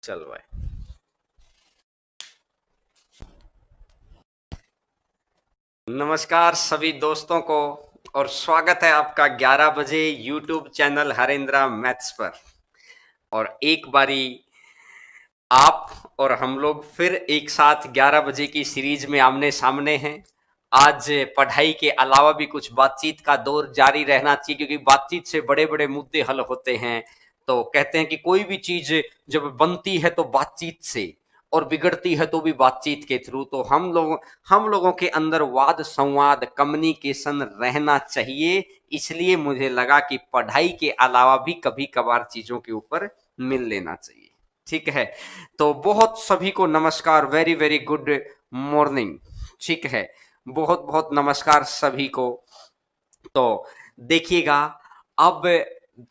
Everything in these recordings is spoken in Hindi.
चल भाई। नमस्कार सभी दोस्तों को और स्वागत है आपका 11 बजे YouTube चैनल हरेंद्रा मैथ्स पर। और एक बारी आप और हम लोग फिर एक साथ 11 बजे की सीरीज में आमने सामने हैं। आज पढ़ाई के अलावा भी कुछ बातचीत का दौर जारी रहना चाहिए, क्योंकि बातचीत से बड़े बड़े मुद्दे हल होते हैं। तो कहते हैं कि कोई भी चीज जब बनती है तो बातचीत से, और बिगड़ती है तो भी बातचीत के थ्रू। तो हम लोगों के अंदर वाद संवाद कम्युनिकेशन रहना चाहिए। इसलिए मुझे लगा कि पढ़ाई के अलावा भी कभी कभार चीजों के ऊपर मिल लेना चाहिए। ठीक है। तो बहुत सभी को नमस्कार, वेरी वेरी गुड मॉर्निंग। ठीक है, बहुत बहुत नमस्कार सभी को। तो देखिएगा, अब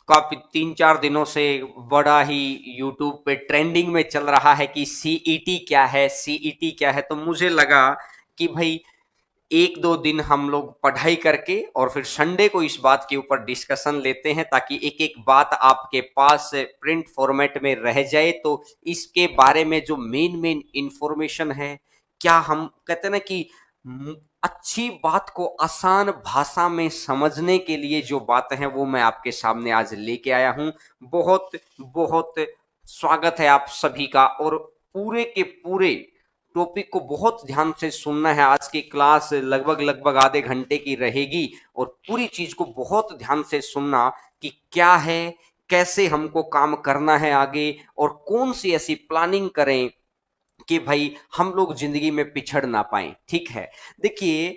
काफी 3-4 दिनों से बड़ा ही यूट्यूब पे ट्रेंडिंग में चल रहा है कि सीईटी क्या है, सीईटी क्या है। तो मुझे लगा कि भाई 1-2 दिन हम लोग पढ़ाई करके और फिर संडे को इस बात के ऊपर डिस्कशन लेते हैं, ताकि एक एक बात आपके पास प्रिंट फॉर्मेट में रह जाए। तो इसके बारे में जो मेन मेन इंफॉर्मेशन है, क्या हम कहते हैं ना कि अच्छी बात को आसान भाषा में समझने के लिए जो बातें हैं वो मैं आपके सामने आज लेके आया हूं। बहुत बहुत स्वागत है आप सभी का। और पूरे के पूरे टॉपिक को बहुत ध्यान से सुनना है। आज की क्लास लगभग लगभग आधे घंटे की रहेगी, और पूरी चीज को बहुत ध्यान से सुनना कि क्या है, कैसे हमको काम करना है आगे, और कौन सी ऐसी प्लानिंग करें कि भाई हम लोग जिंदगी में पिछड़ ना पाए। ठीक है। देखिए,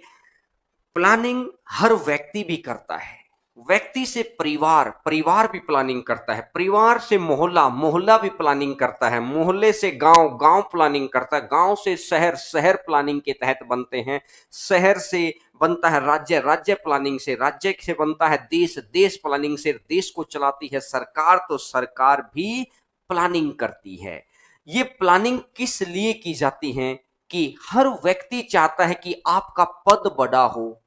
प्लानिंग हर व्यक्ति भी करता है। व्यक्ति से परिवार, परिवार भी प्लानिंग करता है। परिवार से मोहल्ला, मोहल्ला भी प्लानिंग करता है। मोहल्ले से गांव, गांव प्लानिंग करता है। गांव से शहर, शहर प्लानिंग के तहत बनते हैं। शहर से बनता है राज्य, राज्य प्लानिंग से, राज्य से बनता है देश, देश प्लानिंग से देश को चलाती है सरकार, तो सरकार भी प्लानिंग करती है। ये प्लानिंग किस लिए की जाती है? कि हर व्यक्ति चाहता है कि आपका पद बड़ा हो,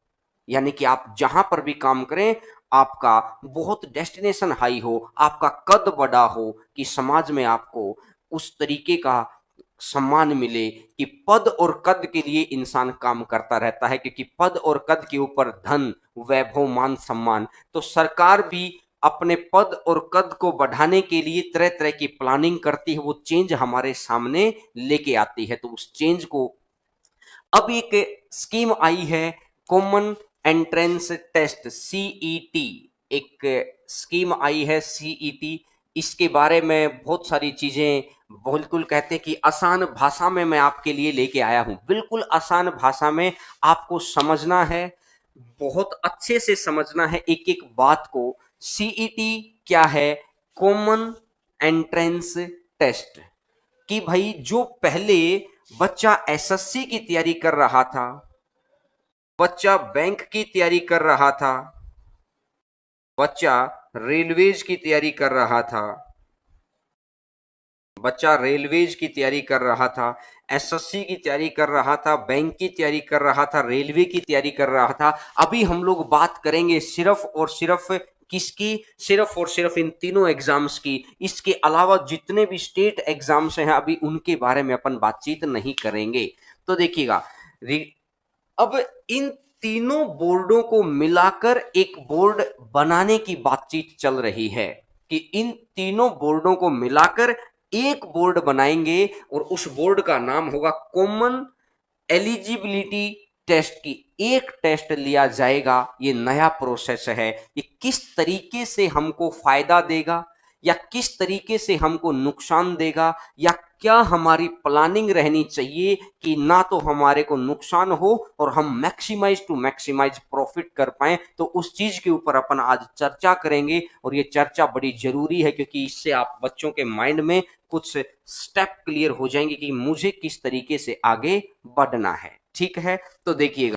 यानी कि आप जहां पर भी काम करें आपका बहुत डेस्टिनेशन हाई हो, आपका कद बड़ा हो, कि समाज में आपको उस तरीके का सम्मान मिले। कि पद और कद के लिए इंसान काम करता रहता है, क्योंकि पद और कद के ऊपर धन, वैभव, मान, सम्मान। तो सरकार भी अपने पद और कद को बढ़ाने के लिए तरह तरह की प्लानिंग करती है। वो चेंज हमारे सामने लेके आती है। तो उस चेंज को, अब एक स्कीम आई है, कॉमन एंट्रेंस टेस्ट, सीईटी। एक स्कीम आई है सीईटी। इसके बारे में बहुत सारी चीजें, बिल्कुल कहते हैं कि आसान भाषा में मैं आपके लिए लेके आया हूं। बिल्कुल आसान भाषा में आपको समझना है, बहुत अच्छे से समझना है एक एक बात को। सीईटी क्या है? Common entrance test. कि भाई जो पहले बच्चा एसएससी की तैयारी कर रहा था, बच्चा बैंक की तैयारी कर रहा था, बच्चा रेलवेज की तैयारी कर रहा था, बच्चा रेलवेज की तैयारी कर रहा था, एसएससी की तैयारी कर रहा था, बैंक की तैयारी कर रहा था, रेलवे की तैयारी कर रहा था। अभी हम लोग बात करेंगे सिर्फ और सिर्फ किसकी? सिर्फ और सिर्फ इन तीनों एग्जाम्स की। इसके अलावा जितने भी स्टेट एग्जाम्स हैं अभी उनके बारे में अपन बातचीत नहीं करेंगे। तो देखिएगा, अब इन तीनों बोर्डों को मिलाकर एक बोर्ड बनाने की बातचीत चल रही है। कि इन तीनों बोर्डों को मिलाकर एक बोर्ड बनाएंगे, और उस बोर्ड का नाम होगा कॉमन एलिजिबिलिटी टेस्ट। की एक टेस्ट लिया जाएगा। ये नया प्रोसेस है। ये किस तरीके से हमको फायदा देगा, या किस तरीके से हमको नुकसान देगा, या क्या हमारी प्लानिंग रहनी चाहिए कि ना तो हमारे को नुकसान हो और हम मैक्सिमाइज टू मैक्सिमाइज प्रॉफिट कर पाए। तो उस चीज के ऊपर अपन आज चर्चा करेंगे, और ये चर्चा बड़ी जरूरी है, क्योंकि इससे आप बच्चों के माइंड में कुछ स्टेप क्लियर हो जाएंगे कि मुझे किस तरीके से आगे बढ़ना है। ठीक है। तो देखिएगा,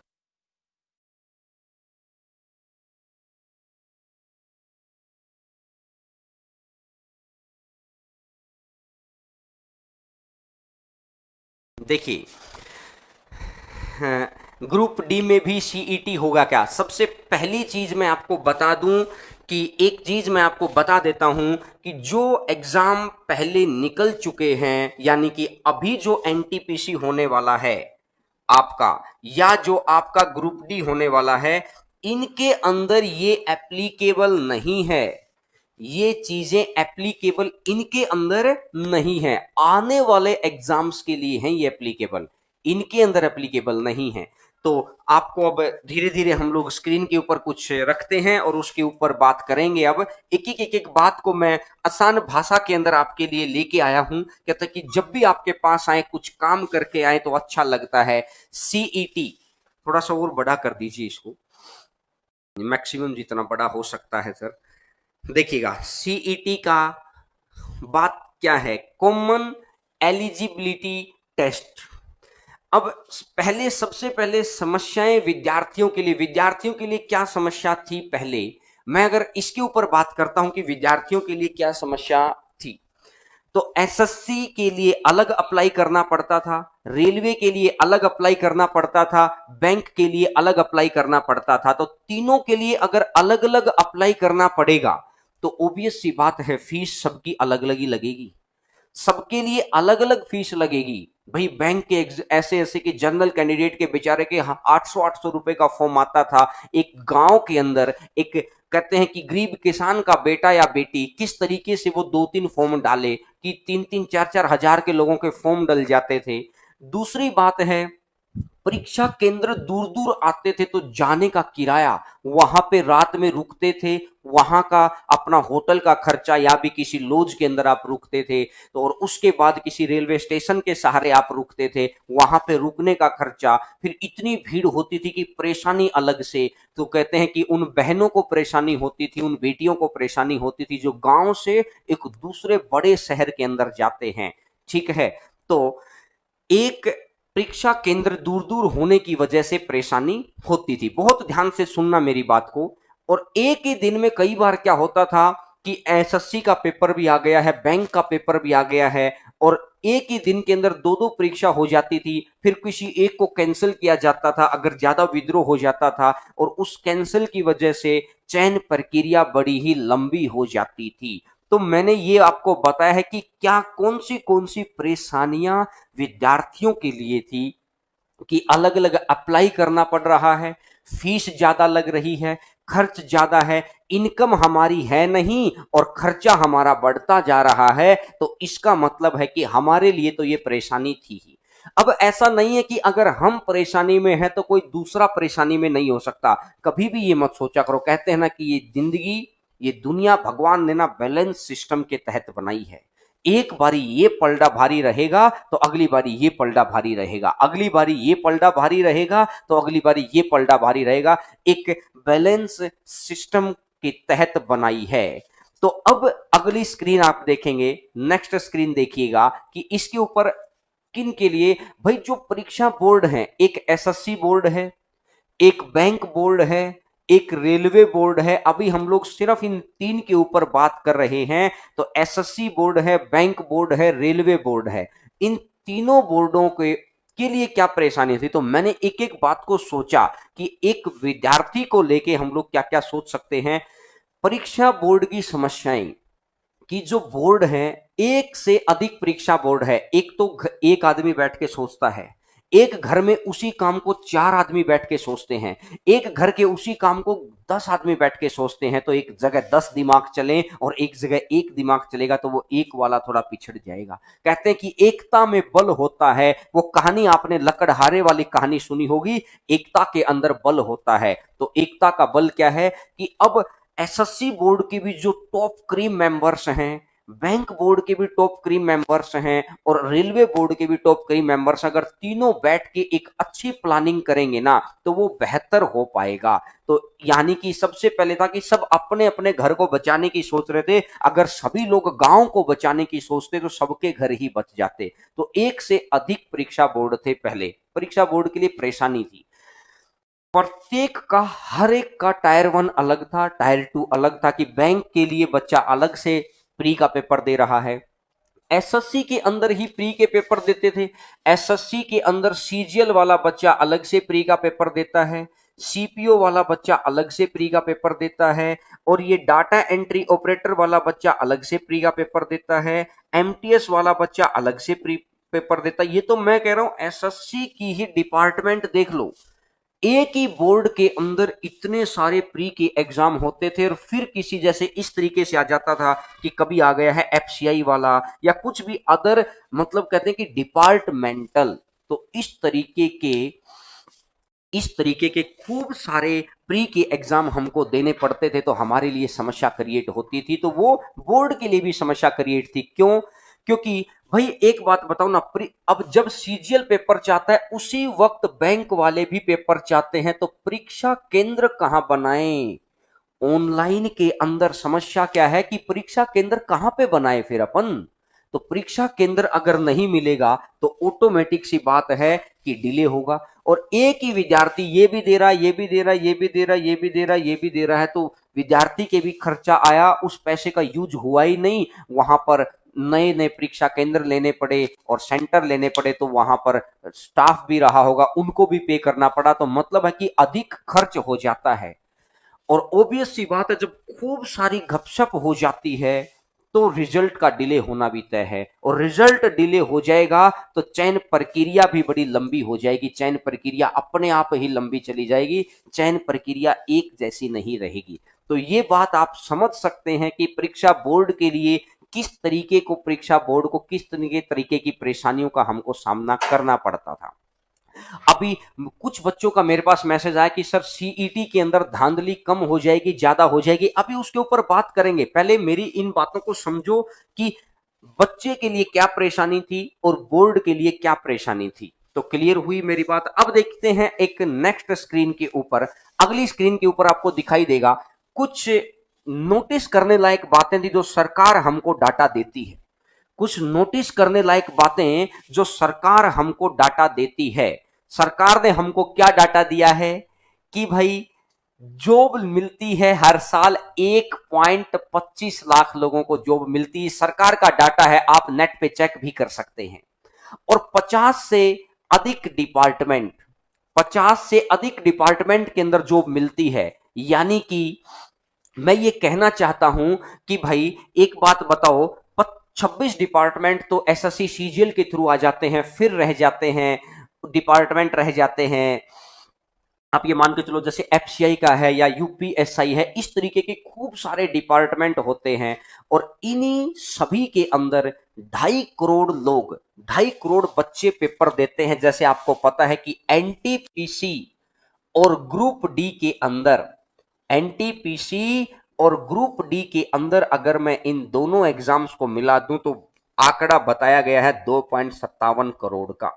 देखिए, ग्रुप डी में भी सीईटी होगा क्या? सबसे पहली चीज मैं आपको बता दूं कि एक चीज मैं आपको बता देता हूं कि जो एग्जाम पहले निकल चुके हैं, यानी कि अभी जो एनटीपीसी होने वाला है आपका, या जो आपका ग्रुप डी होने वाला है, इनके अंदर ये एप्लीकेबल नहीं है। ये चीजें एप्लीकेबल इनके अंदर नहीं है। आने वाले एग्जाम्स के लिए हैं ये एप्लीकेबल, इनके अंदर एप्लीकेबल नहीं है। तो आपको अब धीरे धीरे हम लोग स्क्रीन के ऊपर कुछ रखते हैं और उसके ऊपर बात करेंगे। अब एक एक बात को मैं आसान भाषा के अंदर आपके लिए लेके आया हूं, कहता कि जब भी आपके पास आए, कुछ काम करके आए तो अच्छा लगता है। सीईटी थोड़ा सा और बड़ा कर दीजिए इसको, मैक्सिमम जितना बड़ा हो सकता है सर। देखिएगा सीईटी का बात क्या है, कॉमन एलिजिबिलिटी टेस्ट। अब पहले सबसे पहले समस्याएं विद्यार्थियों के लिए क्या समस्या थी पहले, मैं अगर इसके ऊपर बात करता हूं कि विद्यार्थियों के लिए क्या समस्या थी, तो एसएससी के लिए अलग अप्लाई करना पड़ता था, रेलवे के लिए अलग अप्लाई करना पड़ता था, बैंक के लिए अलग अप्लाई करना पड़ता था। तो तीनों के लिए अगर अलग अलग अप्लाई करना पड़ेगा तो ऑब्वियस सी बात है फीस सबकी अलग अलग ही लगेगी, सबके लिए अलग अलग फीस लगेगी। भाई बैंक के ऐसे ऐसे कि जनरल कैंडिडेट के बेचारे के 800 रुपए का फॉर्म आता था। एक गांव के अंदर एक कहते हैं कि गरीब किसान का बेटा या बेटी किस तरीके से वो 2-3 फॉर्म डाले कि 3-3 4-4 हजार के लोगों के फॉर्म डल जाते थे। दूसरी बात है, परीक्षा केंद्र दूर दूर आते थे तो जाने का किराया, वहां पे रात में रुकते थे, वहां का अपना होटल का खर्चा या भी किसी लॉज के अंदर आप रुकते थे, तो और उसके बाद किसी रेलवे स्टेशन के सहारे आप रुकते थे, वहां पे रुकने का खर्चा, फिर इतनी भीड़ होती थी कि परेशानी अलग से। तो कहते हैं कि उन बहनों को परेशानी होती थी, उन बेटियों को परेशानी होती थी जो गांव से एक दूसरे बड़े शहर के अंदर जाते हैं। ठीक है, तो एक परीक्षा केंद्र दूर दूर होने की वजह से परेशानी होती थी। बहुत ध्यान से सुनना मेरी बात को। और एक ही दिन में कई बार क्या होता था कि एसएससी का पेपर भी आ गया है, बैंक का पेपर भी आ गया है, और एक ही दिन के अंदर दो दो परीक्षा हो जाती थी। फिर किसी एक को कैंसिल किया जाता था अगर ज्यादा विद्रोह हो जाता था, और उस कैंसिल की वजह से चयन प्रक्रिया बड़ी ही लंबी हो जाती थी। तो मैंने ये आपको बताया है कि क्या कौन सी परेशानियां विद्यार्थियों के लिए थी, कि अलग अलग अप्लाई करना पड़ रहा है, फीस ज्यादा लग रही है, खर्च ज्यादा है, इनकम हमारी है नहीं और खर्चा हमारा बढ़ता जा रहा है। तो इसका मतलब है कि हमारे लिए तो ये परेशानी थी ही। अब ऐसा नहीं है कि अगर हम परेशानी में है तो कोई दूसरा परेशानी में नहीं हो सकता। कभी भी ये मत सोचा करो, कहते हैं ना कि ये जिंदगी, ये दुनिया भगवान ने ना बैलेंस सिस्टम के तहत बनाई है। एक बारी ये पलड़ा भारी रहेगा तो अगली बारी ये पलड़ा भारी रहेगा, अगली बारी ये पलड़ा भारी रहेगा तो अगली बारी ये पलड़ा भारी रहेगा। एक बैलेंस सिस्टम के तहत बनाई है। तो अब अगली स्क्रीन आप देखेंगे, नेक्स्ट स्क्रीन देखिएगा कि इसके ऊपर किन के लिए, भाई जो परीक्षा बोर्ड है, एक एसएससी बोर्ड है, एक बैंक बोर्ड है, एक रेलवे बोर्ड है। अभी हम लोग सिर्फ इन तीन के ऊपर बात कर रहे हैं। तो एसएससी बोर्ड है, बैंक बोर्ड है, रेलवे बोर्ड है। इन तीनों बोर्डों के लिए क्या परेशानी थी, तो मैंने एक एक बात को सोचा कि एक विद्यार्थी को लेके हम लोग क्या क्या सोच सकते हैं। परीक्षा बोर्ड की समस्याएं, कि जो बोर्ड है, एक से अधिक परीक्षा बोर्ड है। एक तो एक आदमी बैठ के सोचता है, एक घर में उसी काम को 4 आदमी बैठ के सोचते हैं, एक घर के उसी काम को 10 आदमी बैठ के सोचते हैं। तो एक जगह 10 दिमाग चले और एक जगह एक दिमाग चलेगा तो वो एक वाला थोड़ा पिछड़ जाएगा। कहते हैं कि एकता में बल होता है। वो कहानी आपने लकड़हारे वाली कहानी सुनी होगी, एकता के अंदर बल होता है। तो एकता का बल क्या है कि अब एसएससी बोर्ड के भी जो टॉप क्रीम मेंबर्स हैं, बैंक बोर्ड के भी टॉप क्रीम मेंबर्स हैं, और रेलवे बोर्ड के भी टॉप क्रीम मेंबर्स, अगर तीनों बैठ के एक अच्छी प्लानिंग करेंगे ना तो वो बेहतर हो पाएगा। तो यानी कि सबसे पहले था कि सब अपने अपने घर को बचाने की सोच रहे थे। अगर सभी लोग गांव को बचाने की सोचते तो सबके घर ही बच जाते। तो एक से अधिक परीक्षा बोर्ड थे। पहले परीक्षा बोर्ड के लिए परेशानी थी, प्रत्येक का हर एक का टायर 1 अलग था, टायर 2 अलग था। कि बैंक के लिए बच्चा अलग से प्री का पेपर दे रहा है, एसएससी के अंदर ही प्री के पेपर देते थे, एसएससी के अंदर सीजीएल वाला बच्चा अलग से प्री का पेपर देता है, सीपीओ वाला बच्चा अलग से प्री का पेपर देता है, और ये डाटा एंट्री ऑपरेटर वाला बच्चा अलग से प्री का पेपर देता है, एमटीएस वाला बच्चा अलग से प्री पेपर देता है। ये तो मैं कह रहा हूं एसएससी की ही डिपार्टमेंट देख लो, एक ही बोर्ड के अंदर इतने सारे प्री के एग्जाम होते थे, और फिर किसी जैसे इस तरीके से आ जाता था कि कभी आ गया है एफसीआई वाला या कुछ भी अदर, मतलब कहते हैं कि डिपार्टमेंटल। तो इस तरीके के खूब सारे प्री के एग्जाम हमको देने पड़ते थे, तो हमारे लिए समस्या क्रिएट होती थी, तो वो बोर्ड के लिए भी समस्या क्रिएट थी। क्यों? क्योंकि भाई एक बात बताओ ना, अब जब सीजीएल पेपर चाहता है उसी वक्त बैंक वाले भी पेपर चाहते हैं, तो परीक्षा केंद्र कहां बनाएं? ऑनलाइन के अंदर समस्या क्या है कि परीक्षा केंद्र कहां पे बनाए फिर अपन? तो परीक्षा केंद्र अगर नहीं मिलेगा तो ऑटोमेटिक सी बात है कि डिले होगा, और एक ही विद्यार्थी ये भी दे रहा है, ये भी दे रहा है, ये भी दे रहा है, ये भी दे रहा है, ये भी दे रहा है, तो विद्यार्थी के भी खर्चा आया, उस पैसे का यूज हुआ ही नहीं। वहां पर नए नए परीक्षा केंद्र लेने पड़े और सेंटर लेने पड़े, तो वहां पर स्टाफ भी रहा होगा, उनको भी पे करना पड़ा, तो मतलब है कि अधिक खर्च हो जाता है। और ऑब्वियस सी बात है, जब खूब सारी गपशप हो जाती है तो रिजल्ट का डिले होना भी तय है, और रिजल्ट डिले हो जाएगा तो चयन प्रक्रिया भी बड़ी लंबी हो जाएगी, चयन प्रक्रिया अपने आप ही लंबी चली जाएगी, चयन प्रक्रिया एक जैसी नहीं रहेगी। तो ये बात आप समझ सकते हैं कि परीक्षा बोर्ड के लिए परीक्षा बोर्ड को किस तरीके की परेशानियों का हमको सामना करना पड़ता था। अभी कुछ बच्चों का मेरे पास मैसेज आया कि सर सीईटी के अंदर धांधली कम हो जाएगी, ज्यादा हो जाएगी, अभी उसके ऊपर बात करेंगे। पहले मेरी इन बातों को समझो कि बच्चे के लिए क्या परेशानी थी और बोर्ड के लिए क्या परेशानी थी। तो क्लियर हुई मेरी बात। अब देखते हैं एक नेक्स्ट स्क्रीन के ऊपर, अगली स्क्रीन के ऊपर आपको दिखाई देगा कुछ नोटिस करने लायक बातें थी जो सरकार हमको डाटा देती है, कुछ नोटिस करने लायक बातें जो सरकार हमको डाटा देती है। सरकार ने हमको क्या डाटा दिया है कि भाई जॉब मिलती है हर साल, 1.25 लाख लोगों को जॉब मिलती है, सरकार का डाटा है, आप नेट पे चेक भी कर सकते हैं। और 50 से अधिक डिपार्टमेंट के अंदर जॉब मिलती है। यानी कि मैं ये कहना चाहता हूं कि भाई एक बात बताओ, 26 डिपार्टमेंट तो एसएससी सीजीएल के थ्रू आ जाते हैं, फिर रह जाते हैं डिपार्टमेंट, रह जाते हैं। आप ये मान के चलो जैसे एफसीआई का है या यूपीएसआई है, इस तरीके के खूब सारे डिपार्टमेंट होते हैं, और इन्हीं सभी के अंदर 2.5 करोड़ बच्चे पेपर देते हैं। जैसे आपको पता है कि एनटीपीसी और ग्रुप डी के अंदर, एनटीपीसी और ग्रुप डी के अंदर अगर मैं इन दोनों एग्जाम्स को मिला दूं तो आंकड़ा बताया गया है 2.57 करोड़ का।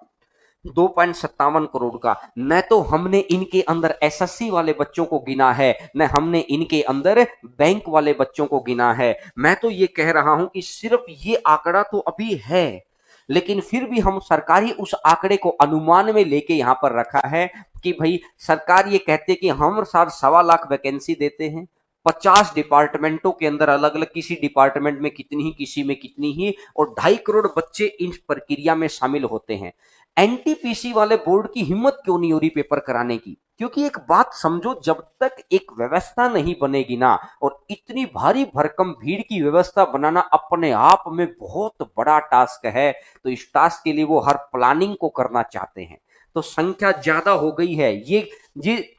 2.57 करोड़ का। न तो हमने इनके अंदर एसएससी वाले बच्चों को गिना है, न हमने इनके अंदर बैंक वाले बच्चों को गिना है। मैं तो ये कह रहा हूं कि सिर्फ ये आंकड़ा तो अभी है, लेकिन फिर भी हम सरकारी उस आंकड़े को अनुमान में लेके यहां पर रखा है कि भाई सरकार ये कहते हैं कि हम साल 1.25 लाख वैकेंसी देते हैं, 50 डिपार्टमेंटों के अंदर अलग अलग, किसी डिपार्टमेंट में कितनी ही, किसी में कितनी ही, और 2.5 करोड़ बच्चे इस प्रक्रिया में शामिल होते हैं। एनटीपीसी वाले बोर्ड की हिम्मत क्यों नहीं हो रही पेपर कराने की? क्योंकि एक बात समझो, जब तक एक व्यवस्था नहीं बनेगी ना, और इतनी भारी भरकम भीड़ की व्यवस्था बनाना अपने आप में बहुत बड़ा टास्क है, तो इस टास्क के लिए वो हर प्लानिंग को करना चाहते हैं। तो संख्या ज्यादा हो गई है। ये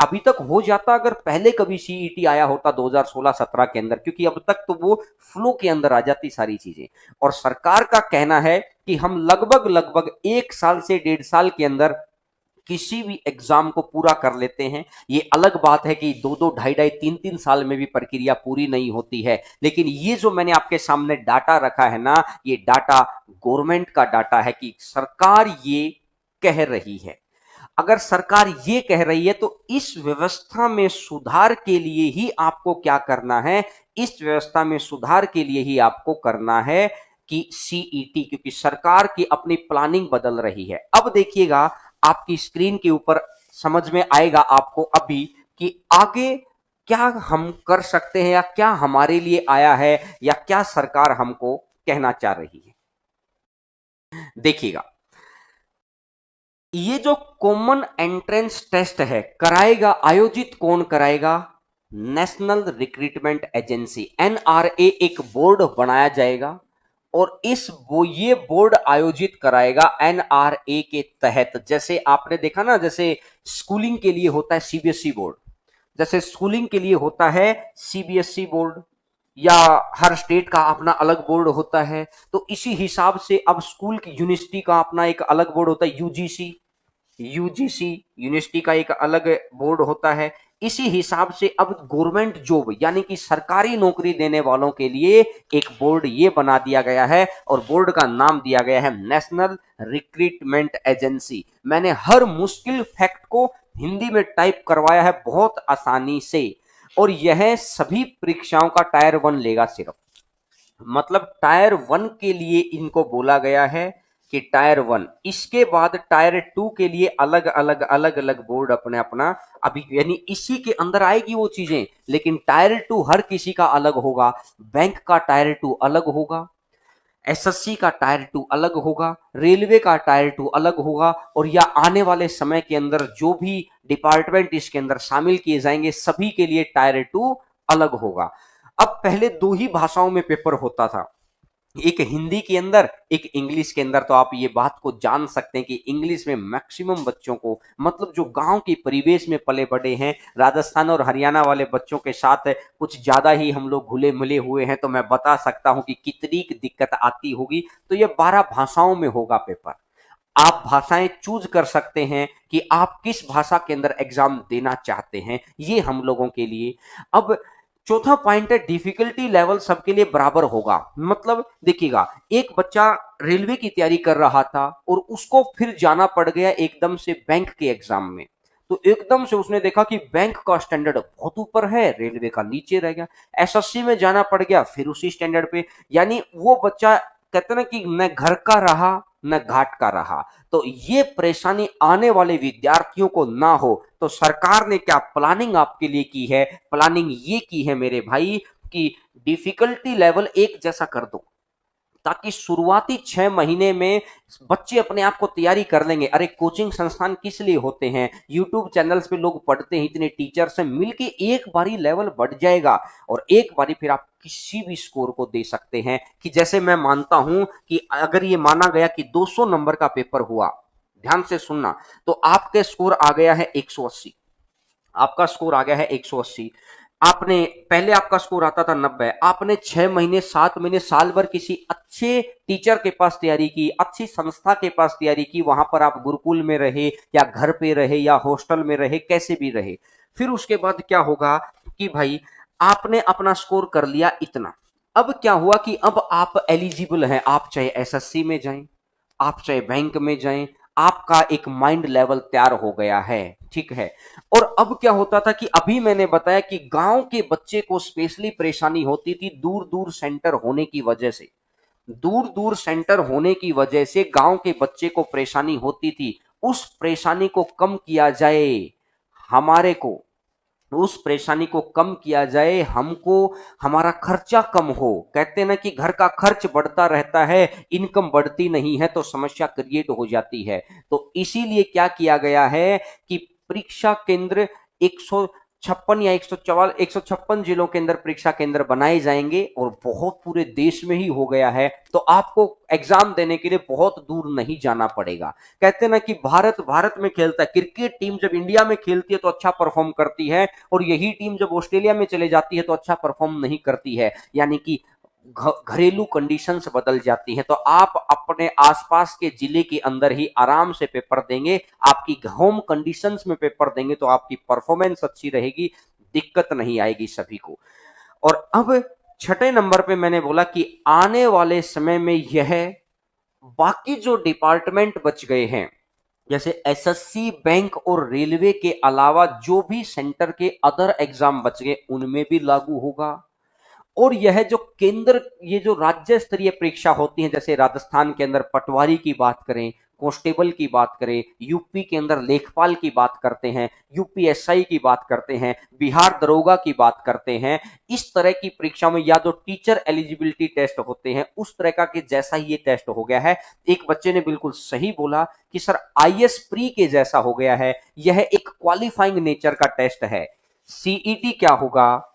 अभी तक हो जाता अगर पहले कभी सीईटी आया होता 2016-17 के अंदर, क्योंकि अब तक तो वो फ्लो के अंदर आ जाती सारी चीजें। और सरकार का कहना है कि हम लगभग लगभग 1 साल से 1.5 साल के अंदर किसी भी एग्जाम को पूरा कर लेते हैं। ये अलग बात है कि 2-2, 2.5-2.5, 3-3 साल में भी प्रक्रिया पूरी नहीं होती है, लेकिन ये जो मैंने आपके सामने डाटा रखा है ना, ये डाटा गवर्नमेंट का डाटा है कि सरकार ये कह रही है। अगर सरकार ये कह रही है तो इस व्यवस्था में सुधार के लिए ही आपको क्या करना है? इस व्यवस्था में सुधार के लिए ही आपको करना है कि सीईटी, क्योंकि सरकार की अपनी प्लानिंग बदल रही है। अब देखिएगा आपकी स्क्रीन के ऊपर समझ में आएगा आपको अभी कि आगे क्या हम कर सकते हैं, या क्या हमारे लिए आया है, या क्या सरकार हमको कहना चाह रही है। देखिएगा ये जो कॉमन एंट्रेंस टेस्ट है कराएगा, आयोजित कौन कराएगा? नेशनल रिक्रूटमेंट एजेंसी, एनआरए, एक बोर्ड बनाया जाएगा और ये बोर्ड आयोजित कराएगा एनआरए के तहत। जैसे आपने देखा ना, जैसे स्कूलिंग के लिए होता है सीबीएसई बोर्ड, जैसे स्कूलिंग के लिए होता है सीबीएसई बोर्ड, या हर स्टेट का अपना अलग बोर्ड होता है, तो इसी हिसाब से अब स्कूल की यूनिवर्सिटी का अपना एक अलग बोर्ड होता है, यूजीसी। यूजीसी यूनिवर्सिटी का एक अलग बोर्ड होता है। इसी हिसाब से अब गवर्नमेंट जॉब यानी कि सरकारी नौकरी देने वालों के लिए एक बोर्ड ये बना दिया गया है और बोर्ड का नाम दिया गया है नेशनल रिक्रूटमेंट एजेंसी। मैंने हर मुश्किल फैक्ट को हिंदी में टाइप करवाया है बहुत आसानी से, और यह सभी परीक्षाओं का टायर 1 लेगा सिर्फ। मतलब टायर 1 के लिए इनको बोला गया है कि टायर 1, इसके बाद टायर 2 के लिए अलग अलग बोर्ड अपने अपना, अभी यानी इसी के अंदर आएगी वो चीजें, लेकिन टायर 2 हर किसी का अलग होगा। बैंक का टायर 2 अलग होगा, एसएससी का टायर 2 अलग होगा, रेलवे का टायर 2 अलग होगा, और या आने वाले समय के अंदर जो भी डिपार्टमेंट इसके अंदर शामिल किए जाएंगे सभी के लिए टायर 2 अलग होगा। अब पहले दो ही भाषाओं में पेपर होता था, एक हिंदी के अंदर, एक इंग्लिश के अंदर। तो आप ये बात को जान सकते हैं कि इंग्लिश में मैक्सिमम बच्चों को, मतलब जो गांव के परिवेश में पले बढ़े हैं, राजस्थान और हरियाणा वाले बच्चों के साथ कुछ ज्यादा ही हम लोग घुले मिले हुए हैं, तो मैं बता सकता हूं कि कितनी दिक्कत आती होगी। तो ये 12 भाषाओं में होगा पेपर। आप भाषाएं चूज कर सकते हैं कि आप किस भाषा के अंदर एग्जाम देना चाहते हैं, ये हम लोगों के लिए। अब चौथा पॉइंट है, डिफिकल्टी लेवल सबके लिए बराबर होगा। मतलब देखिएगा, एक बच्चा रेलवे की तैयारी कर रहा था और उसको फिर जाना पड़ गया एकदम से बैंक के एग्जाम में, तो एकदम से उसने देखा कि बैंक का स्टैंडर्ड बहुत ऊपर है, रेलवे का नीचे रह गया। एसएससी में जाना पड़ गया फिर उसी स्टैंडर्ड पे, यानी वो बच्चा कहते ना कि न घर का रहा न घाट का रहा। तो ये परेशानी आने वाले विद्यार्थियों को ना हो, तो सरकार ने क्या प्लानिंग आपके लिए की है? प्लानिंग ये की है मेरे भाई कि डिफिकल्टी लेवल एक जैसा कर दो, ताकि शुरुआती 6 महीने में बच्चे अपने आप को तैयारी कर लेंगे। अरे कोचिंग संस्थान किस लिए होते हैं? यूट्यूब चैनल्स पे लोग पढ़ते हैं, इतने टीचर से मिलके एक बारी लेवल बढ़ जाएगा और एक बारी फिर आप किसी भी स्कोर को दे सकते हैं। कि जैसे मैं मानता हूं कि अगर ये माना गया कि 200 नंबर का पेपर हुआ, ध्यान से सुनना, तो आपके स्कोर आ गया है 180, आपका स्कोर आ गया है 180। आपने पहले आपका स्कोर आता था 90, आपने 6 महीने 7 महीने साल भर किसी अच्छे टीचर के पास तैयारी की, अच्छी संस्था के पास तैयारी की, वहां पर आप गुरुकुल में रहे या घर पे रहे या हॉस्टल में रहे, कैसे भी रहे। फिर उसके बाद क्या होगा कि भाई आपने अपना स्कोर कर लिया इतना। अब क्या हुआ कि अब आप एलिजिबल हैं, आप चाहे एसएससी में जाएं, आप चाहे बैंक में जाएं, आपका एक माइंड लेवल तैयार हो गया है, ठीक है। और अब क्या होता था कि अभी मैंने बताया कि गांव के बच्चे को स्पेशली परेशानी होती थी, दूर दूर सेंटर होने की वजह से, दूर दूर सेंटर होने की वजह से गांव के बच्चे को परेशानी होती थी। उस परेशानी को कम किया जाए, हमारे को उस परेशानी को कम किया जाए, हमको हमारा खर्चा कम हो। कहते हैं ना कि घर का खर्च बढ़ता रहता है, इनकम बढ़ती नहीं है, तो समस्या क्रिएट हो जाती है। तो इसीलिए क्या किया गया है कि परीक्षा केंद्र 156 या 156 जिलों के अंदर परीक्षा केंद्र बनाए जाएंगे और बहुत पूरे देश में ही हो गया है। तो आपको एग्जाम देने के लिए बहुत दूर नहीं जाना पड़ेगा। कहते हैं ना कि भारत भारत में खेलता है, क्रिकेट टीम जब इंडिया में खेलती है तो अच्छा परफॉर्म करती है, और यही टीम जब ऑस्ट्रेलिया में चले जाती है तो अच्छा परफॉर्म नहीं करती है। यानी कि घरेलू कंडीशंस बदल जाती हैं। तो आप अपने आसपास के जिले के अंदर ही आराम से पेपर देंगे, आपकी होम कंडीशंस में पेपर देंगे तो आपकी परफॉर्मेंस अच्छी रहेगी, दिक्कत नहीं आएगी सभी को। और अब छठे नंबर पे मैंने बोला कि आने वाले समय में यह बाकी जो डिपार्टमेंट बच गए हैं, जैसे एसएससी, बैंक और रेलवे के अलावा जो भी सेंटर के अदर एग्जाम बच गए उनमें भी लागू होगा। और यह जो केंद्र, ये जो राज्य स्तरीय परीक्षा होती है, जैसे राजस्थान के अंदर पटवारी की बात करें, कांस्टेबल की बात करें, यूपी के अंदर लेखपाल की बात करते हैं, यूपीएसआई की बात करते हैं, बिहार दरोगा की बात करते हैं, इस तरह की परीक्षा में या तो टीचर एलिजिबिलिटी टेस्ट होते हैं, उस तरह का कि जैसा ही ये टेस्ट हो गया है। एक बच्चे ने बिल्कुल सही बोला कि सर आईएएस प्री के जैसा हो गया है, यह एक क्वालिफाइंग नेचर का टेस्ट है। सीईटी क्या होगा?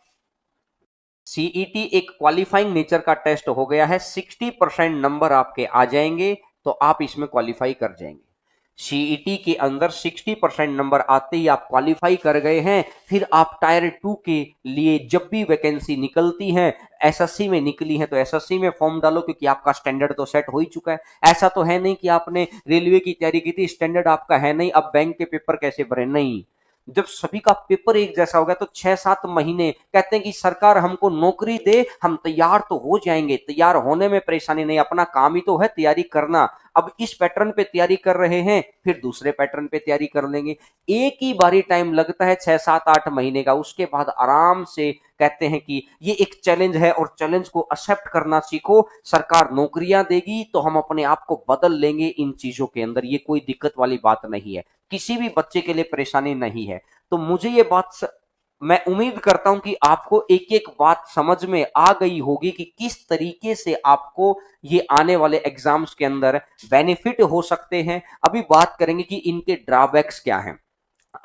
सीईटी एक क्वालिफाइंग नेचर का टेस्ट हो गया है। 60% नंबर आपके आ जाएंगे तो आप इसमें क्वालिफाई कर जाएंगे। सीईटी के अंदर 60% नंबर आते ही आप क्वालिफाई कर गए हैं। फिर आप टायर 2 के लिए जब भी वैकेंसी निकलती है, एसएससी में निकली है तो एसएससी में फॉर्म डालो, क्योंकि आपका स्टैंडर्ड तो सेट हो ही चुका है। ऐसा तो है नहीं कि आपने रेलवे की तैयारी की थी, स्टैंडर्ड आपका है नहीं, अब बैंक के पेपर कैसे भरे? नहीं, जब सभी का पेपर एक जैसा हो गया तो 6-7 महीने कहते हैं कि सरकार हमको नौकरी दे, हम तैयार तो हो जाएंगे, तैयार होने में परेशानी नहीं, अपना काम ही तो है तैयारी करना। अब इस पैटर्न पे तैयारी कर रहे हैं, फिर दूसरे पैटर्न पे तैयारी कर लेंगे। एक ही बारी टाइम लगता है 6-7-8 महीने का, उसके बाद आराम से कहते हैं कि ये एक चैलेंज है और चैलेंज को एक्सेप्ट करना सीखो, सरकार नौकरियां देगी तो हम अपने आप को बदल लेंगे इन चीजों के अंदर। ये कोई दिक्कत वाली बात नहीं है, किसी भी बच्चे के लिए परेशानी नहीं है। तो मुझे ये बात मैं उम्मीद करता हूं कि आपको एक एक बात समझ में आ गई होगी कि किस तरीके से आपको ये आने वाले एग्जाम्स के अंदर बेनिफिट हो सकते हैं। अभी बात करेंगे कि इनके ड्रॉबैक्स क्या हैं।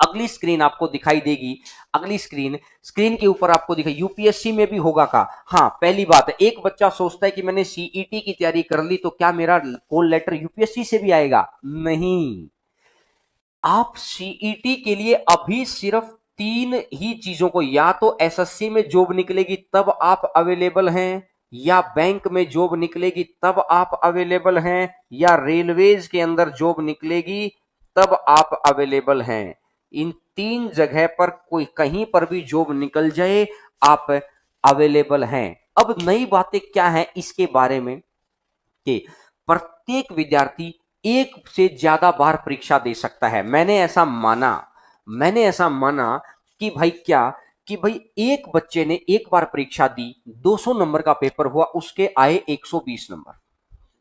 अगली स्क्रीन आपको दिखाई देगी, अगली स्क्रीन के ऊपर आपको दिखाई, यूपीएससी में भी होगा का। हाँ, पहली बात है, एक बच्चा सोचता है कि मैंने सीईटी की तैयारी कर ली तो क्या मेरा कॉल लेटर यूपीएससी से भी आएगा? नहीं, आप सीईटी के लिए अभी सिर्फ 3 ही चीजों को, या तो एसएससी में जॉब निकलेगी तब आप अवेलेबल हैं, या बैंक में जॉब निकलेगी तब आप अवेलेबल हैं, या रेलवेज के अंदर जॉब निकलेगी तब आप अवेलेबल हैं। इन 3 जगह पर कोई कहीं पर भी जॉब निकल जाए, आप अवेलेबल हैं। अब नई बातें क्या है इसके बारे में कि प्रत्येक विद्यार्थी एक से ज्यादा बार परीक्षा दे सकता है। मैंने ऐसा माना कि भाई क्या, कि भाई एक बच्चे ने एक बार परीक्षा दी, 200 नंबर का पेपर हुआ, उसके आए 120 नंबर।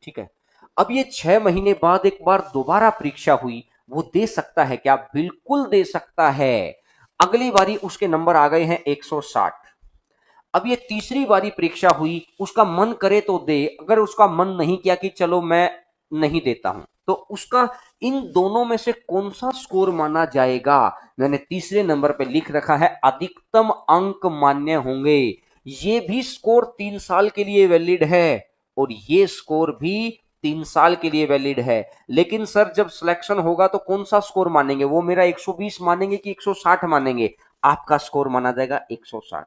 ठीक है, अब ये 6 महीने बाद एक बार दोबारा परीक्षा हुई, वो दे सकता है क्या? बिल्कुल दे सकता है। अगली बारी उसके नंबर आ गए हैं 160। अब ये तीसरी बारी परीक्षा हुई, उसका मन करे तो दे, अगर उसका मन नहीं किया कि चलो मैं नहीं देता हूं, तो उसका इन दोनों में से कौन सा स्कोर माना जाएगा? मैंने तीसरे नंबर पे लिख रखा है अधिकतम अंक मान्य होंगे। ये भी स्कोर 3 साल के लिए वैलिड है और ये स्कोर भी 3 साल के लिए वैलिड है। लेकिन सर जब सिलेक्शन होगा तो कौन सा स्कोर मानेंगे? वो मेरा 120 मानेंगे कि 160 मानेंगे? आपका स्कोर माना जाएगा 160।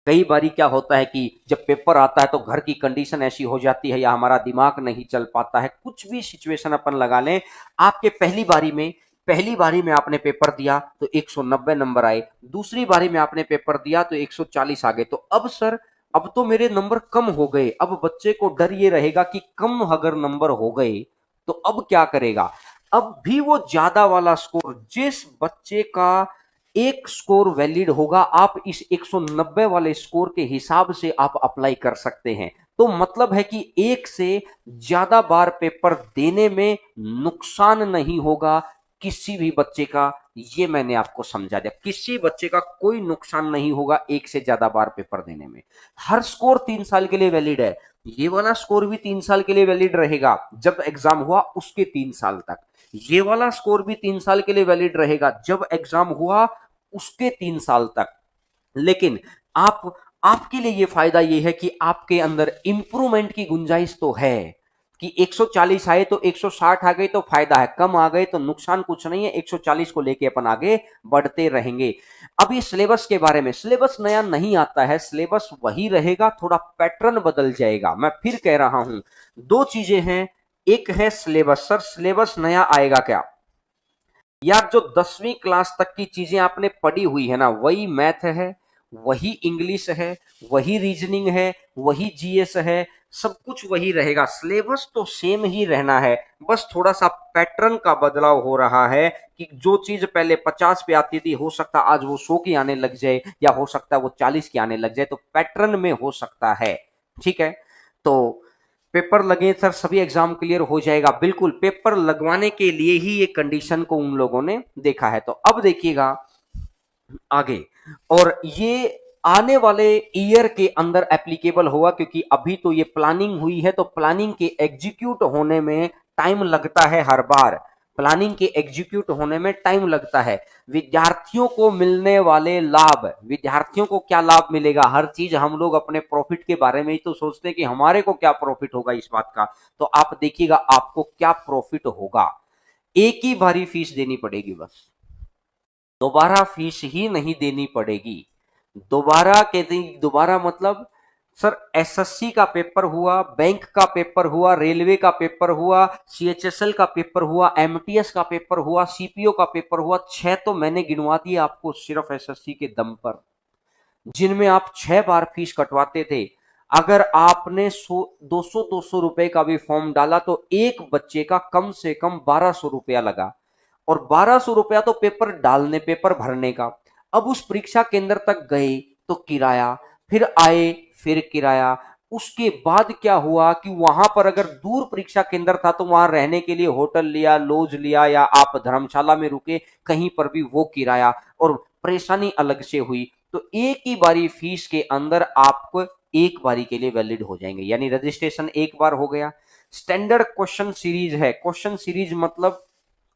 कई बारी क्या होता है कि जब पेपर आता है तो घर की कंडीशन ऐसी हो जाती है या हमारा दिमाग नहीं चल पाता है, कुछ भी सिचुएशन अपन लगा लें, आपके पहली बारी में आपने पेपर दिया तो 190 नंबर आए, दूसरी बारी में आपने पेपर दिया तो 140 आ गए। तो अब सर, अब तो मेरे नंबर कम हो गए। अब बच्चे को डर ये रहेगा कि कम अगर नंबर हो गए तो अब क्या करेगा? अब भी वो ज्यादा वाला स्कोर, जिस बच्चे का एक स्कोर वैलिड होगा, आप इस 190 वाले स्कोर के हिसाब से आप अप्लाई कर सकते हैं। तो मतलब है कि एक से ज्यादा बार पेपर देने में नुकसान नहीं होगा किसी भी बच्चे का। ये मैंने आपको समझा दिया, किसी बच्चे का कोई नुकसान नहीं होगा एक से ज्यादा बार पेपर देने में। हर स्कोर 3 साल के लिए वैलिड है, ये वाला स्कोर भी 3 साल के लिए वैलिड रहेगा, जब एग्जाम हुआ उसके 3 साल तक। ये वाला स्कोर भी 3 साल के लिए वैलिड रहेगा, जब एग्जाम हुआ उसके 3 साल तक। लेकिन आपके लिए ये फायदा ये है कि आपके अंदर इंप्रूवमेंट की गुंजाइश तो है कि 140 आए तो 160 आ गए तो फायदा है, कम आ गए तो नुकसान कुछ नहीं है, 140 को लेके अपन आगे बढ़ते रहेंगे। अभी सिलेबस के बारे में, सिलेबस नया नहीं आता है, सिलेबस वही रहेगा, थोड़ा पैटर्न बदल जाएगा। मैं फिर कह रहा हूं, 2 चीजें हैं, एक है सिलेबस। सर सिलेबस नया आएगा क्या? यार जो 10वीं क्लास तक की चीजें आपने पढ़ी हुई है ना, वही मैथ है, वही इंग्लिश है, वही रीजनिंग है, वही जीएस है, सब कुछ वही रहेगा। सिलेबस तो सेम ही रहना है, बस थोड़ा सा पैटर्न का बदलाव हो रहा है कि जो चीज पहले 50 पे आती थी, हो सकता आज वो 100 की आने लग जाए, या हो सकता है वो 40 की आने लग जाए, तो पैटर्न में हो सकता है। ठीक है, तो पेपर लगे सर सभी एग्जाम क्लियर हो जाएगा, बिल्कुल पेपर लगवाने के लिए ही ये कंडीशन को उन लोगों ने देखा है। तो अब देखिएगा आगे, और ये आने वाले ईयर के अंदर एप्लीकेबल होगा, क्योंकि अभी तो ये प्लानिंग हुई है, तो प्लानिंग के एग्जीक्यूट होने में टाइम लगता है। हर बार प्लानिंग के एग्जीक्यूट होने में टाइम लगता है। विद्यार्थियों को मिलने वाले लाभ, विद्यार्थियों को क्या लाभ मिलेगा, हर चीज हम लोग अपने प्रॉफिट के बारे में ही तो सोचते हैं कि हमारे को क्या प्रॉफिट होगा इस बात का। तो आप देखिएगा आपको क्या प्रॉफिट होगा। एक ही बारी फीस देनी पड़ेगी बस, दोबारा फीस ही नहीं देनी पड़ेगी। दोबारा कहते हैं, दोबारा मतलब सर एसएससी का पेपर हुआ, बैंक का पेपर हुआ, रेलवे का पेपर हुआ, सीएचएसएल का पेपर हुआ, एमटीएस का पेपर हुआ, सीपीओ का पेपर हुआ, 6 तो मैंने गिनवा दिए आपको सिर्फ एसएससी के दम पर, जिनमें आप 6 बार फीस कटवाते थे। अगर आपने 200 रुपए का भी फॉर्म डाला तो एक बच्चे का कम से कम 1200 रुपया लगा, और 1200 रुपया तो पेपर डालने, पेपर भरने का। अब उस परीक्षा केंद्र तक गए तो किराया, फिर आए फिर किराया। उसके बाद क्या हुआ कि वहां पर अगर दूर परीक्षा केंद्र था तो वहां रहने के लिए होटल लिया, लॉज लिया, या आप धर्मशाला में रुके, कहीं पर भी वो किराया, और परेशानी अलग से हुई। तो एक ही बारी फीस के अंदर आपको एक बारी के लिए वैलिड हो जाएंगे, यानी रजिस्ट्रेशन एक बार हो गया। स्टैंडर्ड क्वेश्चन सीरीज है, क्वेश्चन सीरीज मतलब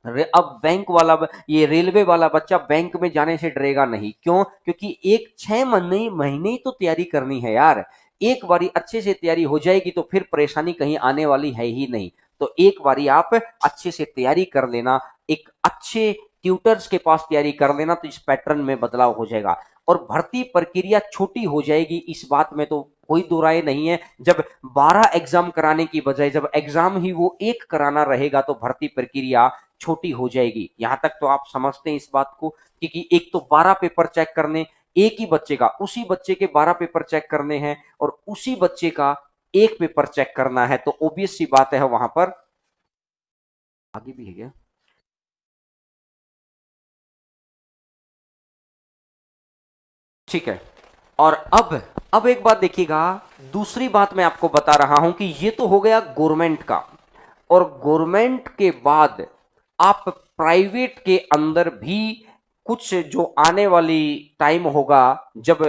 अब बैंक वाला ये रेलवे वाला बच्चा बैंक में जाने से डरेगा नहीं। क्यों? क्योंकि एक 6 महीने महीने ही तो तैयारी करनी है यार। एक बारी अच्छे से तैयारी हो जाएगी तो फिर परेशानी कहीं आने वाली है ही नहीं। तो एक बारी आप अच्छे से तैयारी कर लेना, एक अच्छे ट्यूटर्स के पास तैयारी कर लेना, तो इस पैटर्न में बदलाव हो जाएगा और भर्ती प्रक्रिया छोटी हो जाएगी। इस बात में तो कोई दो राय नहीं है। जब 12 एग्जाम कराने की बजाय जब एग्जाम ही वो एक कराना रहेगा तो भर्ती प्रक्रिया छोटी हो जाएगी। यहां तक तो आप समझते हैं इस बात को, क्योंकि एक तो 12 पेपर चेक करने, एक ही बच्चे का, उसी बच्चे के 12 पेपर चेक करने हैं और उसी बच्चे का एक पेपर चेक करना है, तो ऑब्वियस सी बात है वहां पर आगे भी है क्या। ठीक है। और अब एक बात देखिएगा, दूसरी बात मैं आपको बता रहा हूं कि ये तो हो गया गवर्नमेंट का, और गवर्नमेंट के बाद आप प्राइवेट के अंदर भी कुछ जो आने वाली टाइम होगा, जब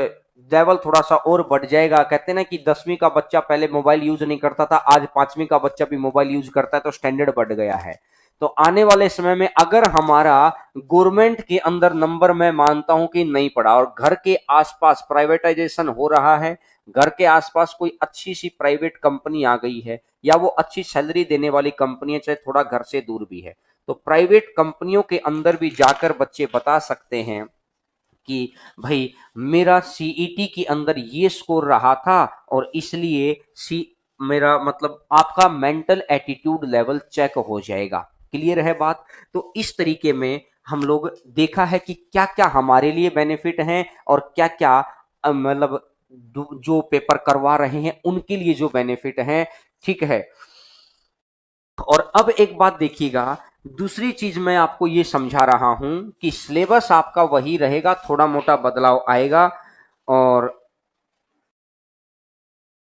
लेवल थोड़ा सा और बढ़ जाएगा, कहते हैं ना कि 10वीं का बच्चा पहले मोबाइल यूज नहीं करता था, आज 5वीं का बच्चा भी मोबाइल यूज करता है, तो स्टैंडर्ड बढ़ गया है। तो आने वाले समय में अगर हमारा गवर्नमेंट के अंदर नंबर मैं मानता हूं कि नहीं पड़ा और घर के आसपास प्राइवेटाइजेशन हो रहा है, घर के आसपास कोई अच्छी सी प्राइवेट कंपनी आ गई है, या वो अच्छी सैलरी देने वाली कंपनी है, चाहे थोड़ा घर से दूर भी है, तो प्राइवेट कंपनियों के अंदर भी जाकर बच्चे बता सकते हैं कि भाई मेरा सीईटी के अंदर ये स्कोर रहा था और इसलिए सी मेरा मतलब आपका मेंटल एटीट्यूड लेवल चेक हो जाएगा। क्लियर है बात। तो इस तरीके में हम लोग देखा है कि क्या क्या हमारे लिए बेनिफिट हैं और क्या क्या मतलब जो पेपर करवा रहे हैं उनके लिए जो बेनिफिट हैं। ठीक है। और अब एक बात देखिएगा, दूसरी चीज मैं आपको ये समझा रहा हूं कि सिलेबस आपका वही रहेगा, थोड़ा मोटा बदलाव आएगा। और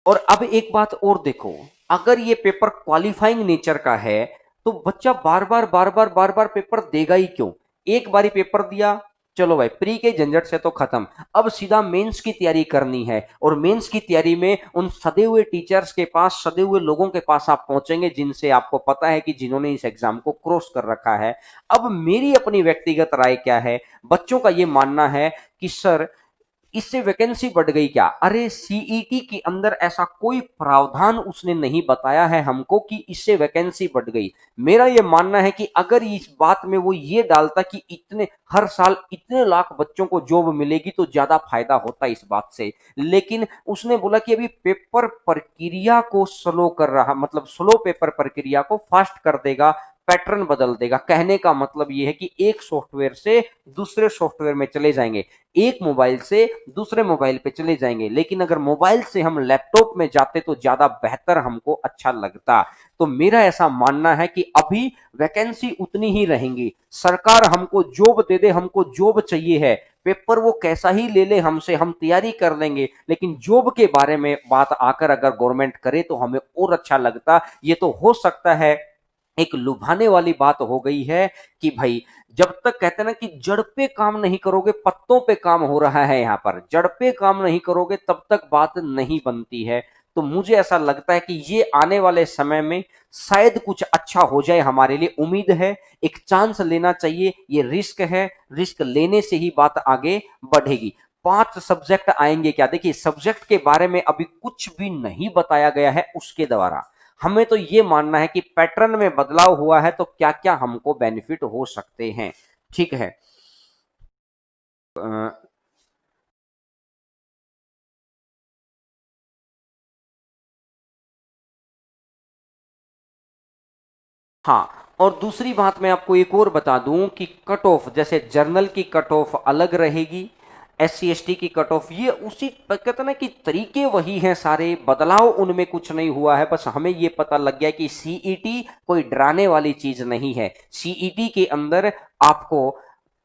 अब एक बात और देखो, अगर ये पेपर क्वालिफाइंग नेचर का है तो बच्चा बार बार पेपर देगा ही क्यों। एक बारी पेपर दिया, चलो भाई प्री के झंझट से तो खत्म, अब सीधा मेंस की तैयारी करनी है, और मेंस की तैयारी में उन सदे हुए टीचर्स के पास, सदे हुए लोगों के पास आप पहुंचेंगे जिनसे आपको पता है कि जिन्होंने इस एग्जाम को क्रॉस कर रखा है। अब मेरी अपनी व्यक्तिगत राय क्या है, बच्चों का यह मानना है कि सर इससे वैकेंसी बढ़ गई क्या। अरे सीईटी के अंदर ऐसा कोई प्रावधान उसने नहीं बताया है हमको कि इससे वैकेंसी बढ़ गई। मेरा यह मानना है कि अगर इस बात में वो ये डालता कि इतने हर साल इतने लाख बच्चों को जॉब मिलेगी तो ज्यादा फायदा होता इस बात से, लेकिन उसने बोला कि अभी पेपर प्रक्रिया को स्लो कर रहा, मतलब स्लो पेपर प्रक्रिया को फास्ट कर देगा, पैटर्न बदल देगा। कहने का मतलब यह है कि एक सॉफ्टवेयर से दूसरे सॉफ्टवेयर में चले जाएंगे, एक मोबाइल से दूसरे मोबाइल पे चले जाएंगे, लेकिन अगर मोबाइल से हम लैपटॉप में जाते तो ज्यादा बेहतर हमको अच्छा लगता। तो मेरा ऐसा मानना है कि अभी वैकेंसी उतनी ही रहेंगी, सरकार हमको जॉब दे दे, हमको जॉब चाहिए है, पेपर वो कैसा ही ले ले हमसे, हम तैयारी कर लेंगे, लेकिन जॉब के बारे में बात आकर अगर गवर्नमेंट करे तो हमें और अच्छा लगता। ये तो हो सकता है एक लुभाने वाली बात हो गई है कि भाई जब तक कहते हैं ना कि जड़ पे काम नहीं करोगे, पत्तों पे काम हो रहा है, यहां पर जड़ पे काम नहीं करोगे तब तक बात नहीं बनती है। तो मुझे ऐसा लगता है कि ये आने वाले समय में शायद कुछ अच्छा हो जाए, हमारे लिए उम्मीद है, एक चांस लेना चाहिए, ये रिस्क है, रिस्क लेने से ही बात आगे बढ़ेगी। 5 सब्जेक्ट आएंगे क्या, देखिए सब्जेक्ट के बारे में अभी कुछ भी नहीं बताया गया है उसके द्वारा। हमें तो ये मानना है कि पैटर्न में बदलाव हुआ है तो क्या क्या हमको बेनिफिट हो सकते हैं। ठीक है। अ, हाँ, और दूसरी बात मैं आपको एक और बता दूं कि कट ऑफ, जैसे जर्नल की कट ऑफ अलग रहेगी, SC ST की कट ऑफ, ये उसी कहते ना कि तरीके वही हैं, सारे बदलाव उनमें कुछ नहीं हुआ है। बस हमें ये पता लग गया कि सीईटी कोई डराने वाली चीज नहीं है। सीईटी के अंदर आपको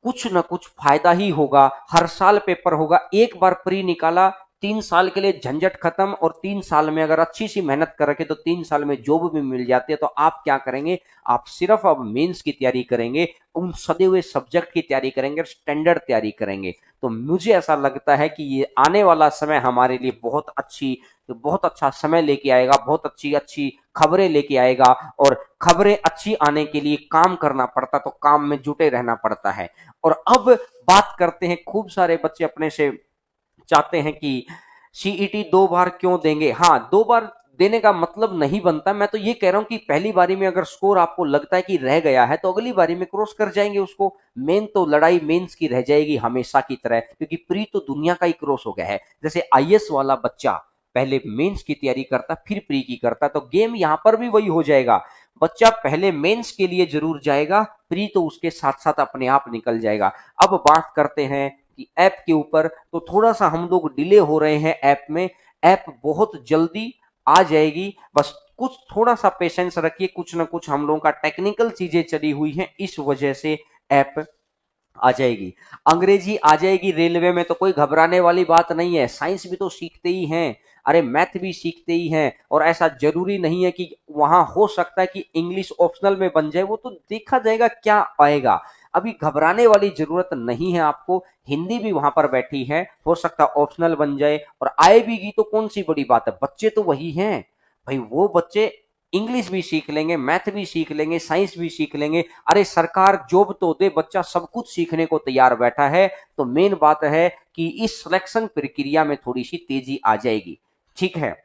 कुछ ना कुछ फायदा ही होगा, हर साल पेपर होगा, एक बार प्री निकाला, 3 साल के लिए झंझट खत्म, और 3 साल में अगर अच्छी सी मेहनत कर रखे तो 3 साल में जॉब भी मिल जाती है। तो आप क्या करेंगे, आप सिर्फ अब मेंस की तैयारी करेंगे, उन सदे हुए सब्जेक्ट की तैयारी करेंगे, स्टैंडर्ड तैयारी करेंगे। तो मुझे ऐसा लगता है कि ये आने वाला समय हमारे लिए बहुत अच्छा समय लेके आएगा, बहुत अच्छी अच्छी खबरें लेके आएगा। और खबरें अच्छी आने के लिए काम करना पड़ता, तो काम में जुटे रहना पड़ता है। और अब बात करते हैं, खूब सारे बच्चे अपने से चाहते हैं कि सीईटी 2 बार क्यों देंगे। हाँ, 2 बार देने का मतलब नहीं बनता, मैं तो ये कह रहा हूं कि पहली बारी में अगर स्कोर आपको लगता है कि रह गया है तो अगली बारी में क्रॉस कर जाएंगे उसको। मेन तो लड़ाई मेंस की रह जाएगी हमेशा की तरह, क्योंकि प्री तो दुनिया का ही क्रॉस हो गया है। जैसे आईएएस वाला बच्चा पहले मेंस की तैयारी करता फिर प्री की करता, तो गेम यहां पर भी वही हो जाएगा। बच्चा पहले मेंस के लिए जरूर जाएगा, प्री तो उसके साथ साथ अपने आप निकल जाएगा। अब बात करते हैं कि ऐप के ऊपर, तो थोड़ा सा हम लोग डिले हो रहे हैं ऐप में। ऐप बहुत जल्दी आ जाएगी, बस कुछ थोड़ा सा पेशेंस रखिए, कुछ ना कुछ हम लोगों का टेक्निकल चीजें चली हुई हैं, इस वजह से ऐप आ जाएगी। अंग्रेजी आ जाएगी रेलवे में, तो कोई घबराने वाली बात नहीं है, साइंस भी तो सीखते ही हैं, अरे मैथ भी सीखते ही हैं। और ऐसा जरूरी नहीं है कि वहां हो सकता है कि इंग्लिश ऑप्शनल में बन जाए, वो तो देखा जाएगा क्या आएगा। अभी घबराने वाली जरूरत नहीं है आपको, हिंदी भी वहां पर बैठी है, हो सकता है ऑप्शनल बन जाए और आएगी तो कौन सी बड़ी बात है, बच्चे तो वही हैं भाई, वो बच्चे इंग्लिश भी सीख लेंगे, मैथ भी सीख लेंगे, साइंस भी सीख लेंगे। अरे सरकार जॉब तो दे, बच्चा सब कुछ सीखने को तैयार बैठा है। तो मेन बात है कि इस सिलेक्शन प्रक्रिया में थोड़ी सी तेजी आ जाएगी। ठीक है।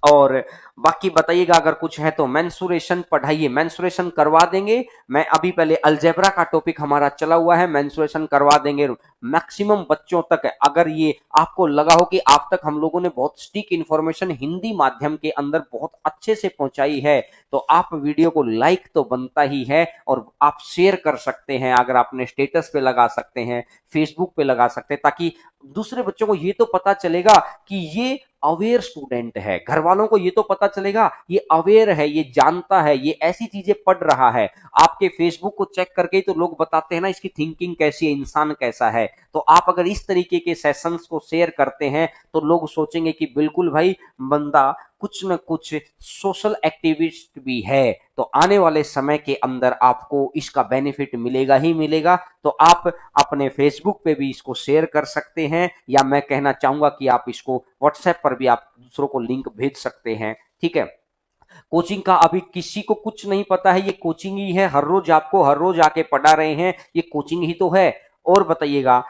और बाकी बताइएगा अगर कुछ है तो। मेंसुरेशन पढ़ाइए, मेंसुरेशन करवा देंगे। मैं अभी पहले अलजेब्रा का टॉपिक हमारा चला हुआ है, मेंसुरेशन करवा देंगे मैक्सिमम बच्चों तक। अगर ये आपको लगा हो कि आप तक हम लोगों ने बहुत स्टिक इंफॉर्मेशन हिंदी माध्यम के अंदर बहुत अच्छे से पहुंचाई है, तो आप वीडियो को लाइक तो बनता ही है, और आप शेयर कर सकते हैं, अगर आपने स्टेटस पे लगा सकते हैं, फेसबुक पे लगा सकते हैं, ताकि दूसरे बच्चों को ये तो पता चलेगा कि ये अवेयर स्टूडेंट है, घर वालों को ये तो पता चलेगा ये अवेयर है, ये जानता है, ये ऐसी चीजें पढ़ रहा है। आपके फेसबुक को चेक करके ही तो लोग बताते हैं ना इसकी थिंकिंग कैसी है, इंसान कैसा है। तो आप अगर इस तरीके के सेशंस को शेयर करते हैं तो लोग सोचेंगे कि बिल्कुल भाई बंदा कुछ न कुछ सोशल एक्टिविस्ट भी है। तो आने वाले समय के अंदर आपको इसका बेनिफिट मिलेगा ही मिलेगा। तो आप अपने फेसबुक पे भी इसको शेयर कर सकते हैं, या मैं कहना चाहूंगा कि आप इसको व्हाट्सएप पर भी आप दूसरों को लिंक भेज सकते हैं। ठीक है। कोचिंग का अभी किसी को कुछ नहीं पता है, ये कोचिंग ही है, हर रोज आपको हर रोज आके पढ़ा रहे हैं, ये कोचिंग ही तो है। और बताइएगा,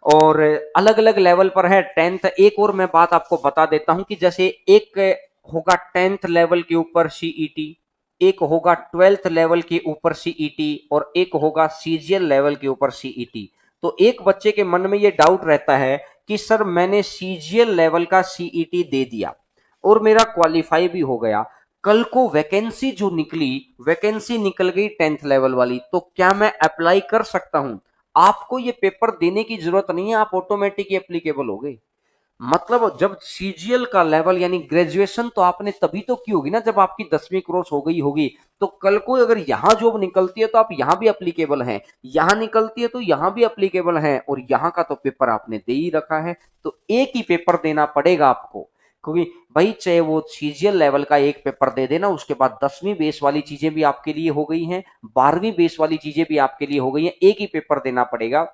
और अलग अलग लेवल पर है। 10th, एक और मैं बात आपको बता देता हूं कि जैसे एक होगा 10th लेवल के ऊपर सीईटी, एक होगा 12th लेवल के ऊपर सीईटी, और एक होगा सीजीएल लेवल के ऊपर सीईटी। तो एक बच्चे के मन में ये डाउट रहता है कि सर मैंने सीजीएल लेवल का सीईटी दे दिया और मेरा क्वालिफाई भी हो गया, कल को वैकेंसी जो निकली, वैकेंसी निकल गई 10th लेवल वाली, तो क्या मैं अप्लाई कर सकता हूं? आपको ये पेपर देने की जरूरत नहीं है, आप ऑटोमेटिक एप्लीकेबल हो गए। मतलब जब सीजीएल का लेवल यानी ग्रेजुएशन तो आपने तभी तो की होगी ना जब आपकी 10वीं क्रॉस हो गई होगी। तो कल को अगर यहां जॉब निकलती है तो आप यहां भी अप्लीकेबल हैं, यहां निकलती है तो यहां भी अप्लीकेबल हैं, और यहां का तो पेपर आपने दे ही रखा है। तो एक ही पेपर देना पड़ेगा आपको, क्योंकि भाई चाहे वो सीजीएल लेवल का एक पेपर दे देना, उसके बाद 10वीं बेस वाली चीजें भी आपके लिए हो गई हैं, 12वीं बेस वाली चीजें भी आपके लिए हो गई हैं, एक ही पेपर देना पड़ेगा।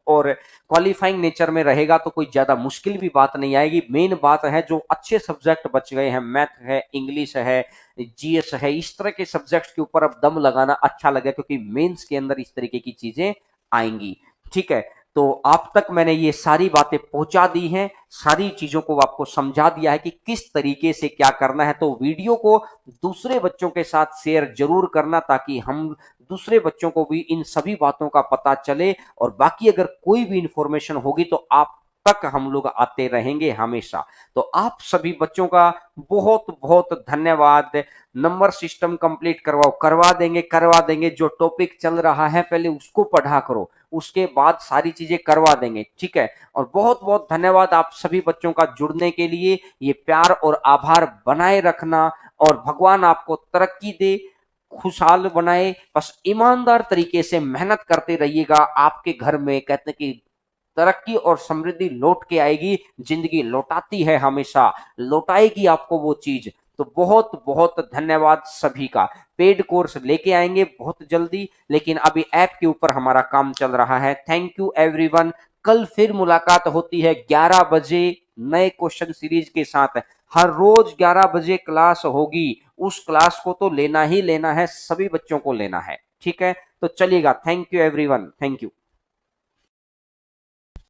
और क्वालिफाइंग नेचर में रहेगा तो कोई ज्यादा मुश्किल भी बात नहीं आएगी। मेन बात है जो अच्छे सब्जेक्ट बच गए हैं, मैथ है, इंग्लिश है, जीएस है, इस तरह के सब्जेक्ट के ऊपर अब दम लगाना अच्छा लगे, क्योंकि मेंस के अंदर इस तरीके की चीजें आएंगी। ठीक है, तो आप तक मैंने ये सारी बातें पहुंचा दी हैं, सारी चीजों को आपको समझा दिया है कि किस तरीके से क्या करना है। तो वीडियो को दूसरे बच्चों के साथ शेयर जरूर करना, ताकि हम दूसरे बच्चों को भी इन सभी बातों का पता चले, और बाकी अगर कोई भी इंफॉर्मेशन होगी तो आप तक हम लोग आते रहेंगे हमेशा। तो आप सभी बच्चों का बहुत बहुत धन्यवाद। नंबर सिस्टम कंप्लीट करवाओ, करवा देंगे। जो टॉपिक चल रहा है पहले उसको पढ़ा करो, उसके बाद सारी चीजें करवा देंगे। ठीक है, और बहुत बहुत धन्यवाद आप सभी बच्चों का जुड़ने के लिए। ये प्यार और आभार बनाए रखना, और भगवान आपको तरक्की दे, खुशहाल बनाए। बस ईमानदार तरीके से मेहनत करते रहिएगा। आपके घर में कहते हैं कि तरक्की और समृद्धि लौट के आएगी, जिंदगी लौटाती है हमेशा, लौटाएगी आपको वो चीज। तो बहुत बहुत धन्यवाद सभी का। पेड कोर्स लेके आएंगे बहुत जल्दी, लेकिन अभी ऐप के ऊपर हमारा काम चल रहा है। Thank you everyone. कल फिर मुलाकात होती है 11 बजे नए क्वेश्चन सीरीज के साथ। हर रोज 11 बजे क्लास होगी, उस क्लास को तो लेना ही लेना है, सभी बच्चों को लेना है। ठीक है, तो चलिएगा। Thank you everyone, thank you.